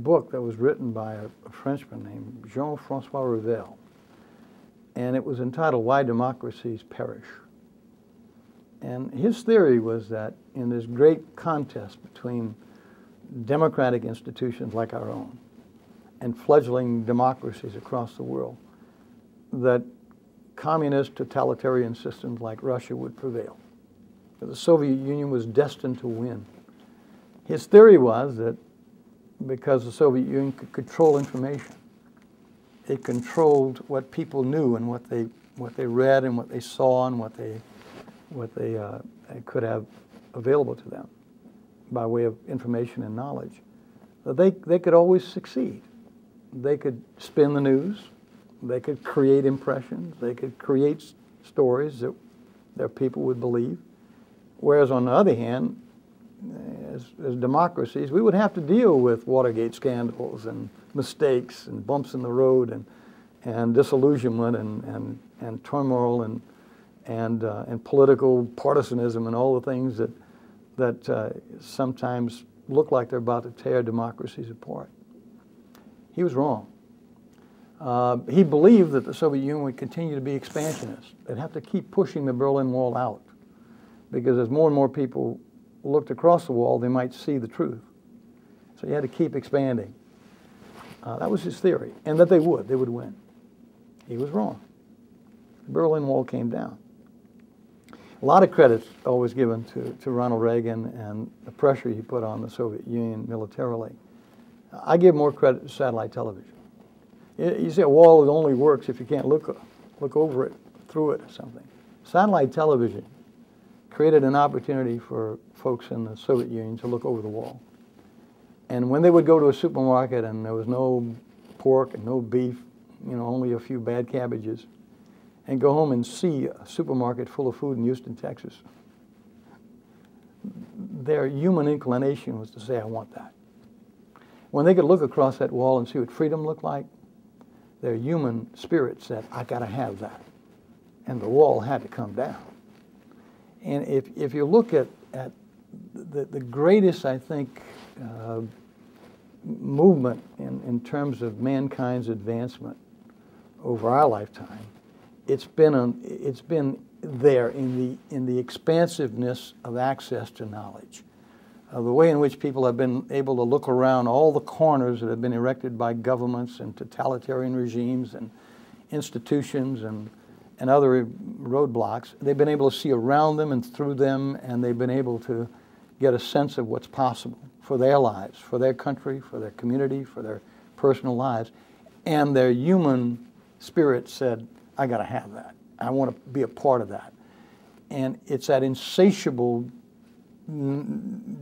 book that was written by a Frenchman named Jean-Francois, and it was entitled Why Democracies Perish. And his theory was that in this great contest between democratic institutions like our own and fledgling democracies across the world, that communist totalitarian systems like Russia would prevail. That the Soviet Union was destined to win. His theory was that because the Soviet Union could control information, it controlled what people knew and what they read and what they saw and what they could have available to them by way of information and knowledge, that they could always succeed. They could spin the news, they could create impressions, they could create stories that their people would believe. Whereas on the other hand, as democracies, we would have to deal with Watergate scandals and mistakes and bumps in the road and disillusionment and turmoil and political partisanism and all the things that sometimes look like they're about to tear democracies apart. He was wrong. He believed that the Soviet Union would continue to be expansionist. They'd have to keep pushing the Berlin Wall out, because as more and more people looked across the wall, they might see the truth. So you had to keep expanding. That was his theory, and that they would win. He was wrong. The Berlin Wall came down. A lot of credit's always given to Ronald Reagan and the pressure he put on the Soviet Union militarily. I give more credit to satellite television. You say a wall only works if you can't look over it, through it or something. Satellite television created an opportunity for folks in the Soviet Union to look over the wall. And when they would go to a supermarket and there was no pork and no beef, only a few bad cabbages, and go home and see a supermarket full of food in Houston, Texas, their human inclination was to say, I want that. When they could look across that wall and see what freedom looked like, their human spirit said, I got to have that. And the wall had to come down. And if you look at the greatest, I think, movement in terms of mankind's advancement over our lifetime, it's been there in the expansiveness of access to knowledge. The way in which people have been able to look around all the corners that have been erected by governments and totalitarian regimes and institutions and other roadblocks. They've been able to see around them and through them, and they've been able to get a sense of what's possible for their lives, for their country, for their community, for their personal lives. And their human spirit said, I got to have that. I want to be a part of that. And it's that insatiable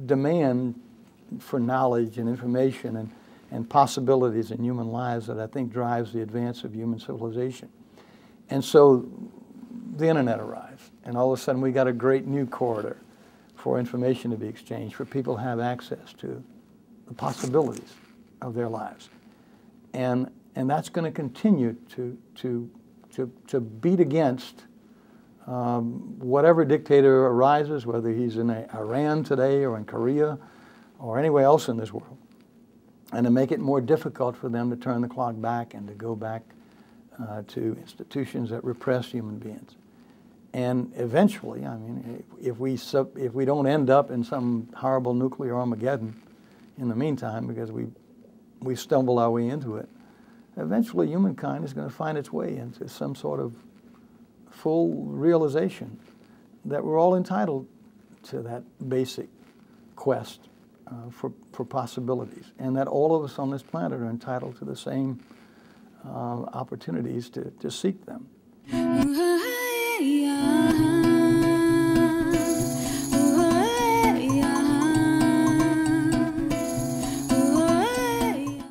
demand for knowledge and information and possibilities in human lives that I think drives the advance of human civilization. And so the internet arrives, and all of a sudden we got a great new corridor for information to be exchanged, for people to have access to the possibilities of their lives. And that's going to continue to beat against whatever dictator arises, whether he's in Iran today or in Korea or anywhere else in this world, and to make it more difficult for them to turn the clock back and to go back to institutions that repress human beings. And eventually, I mean, if we don't end up in some horrible nuclear Armageddon in the meantime, because we stumble our way into it, eventually humankind is going to find its way into some sort of full realization that we're all entitled to that basic quest for possibilities, and that all of us on this planet are entitled to the same opportunities to seek them.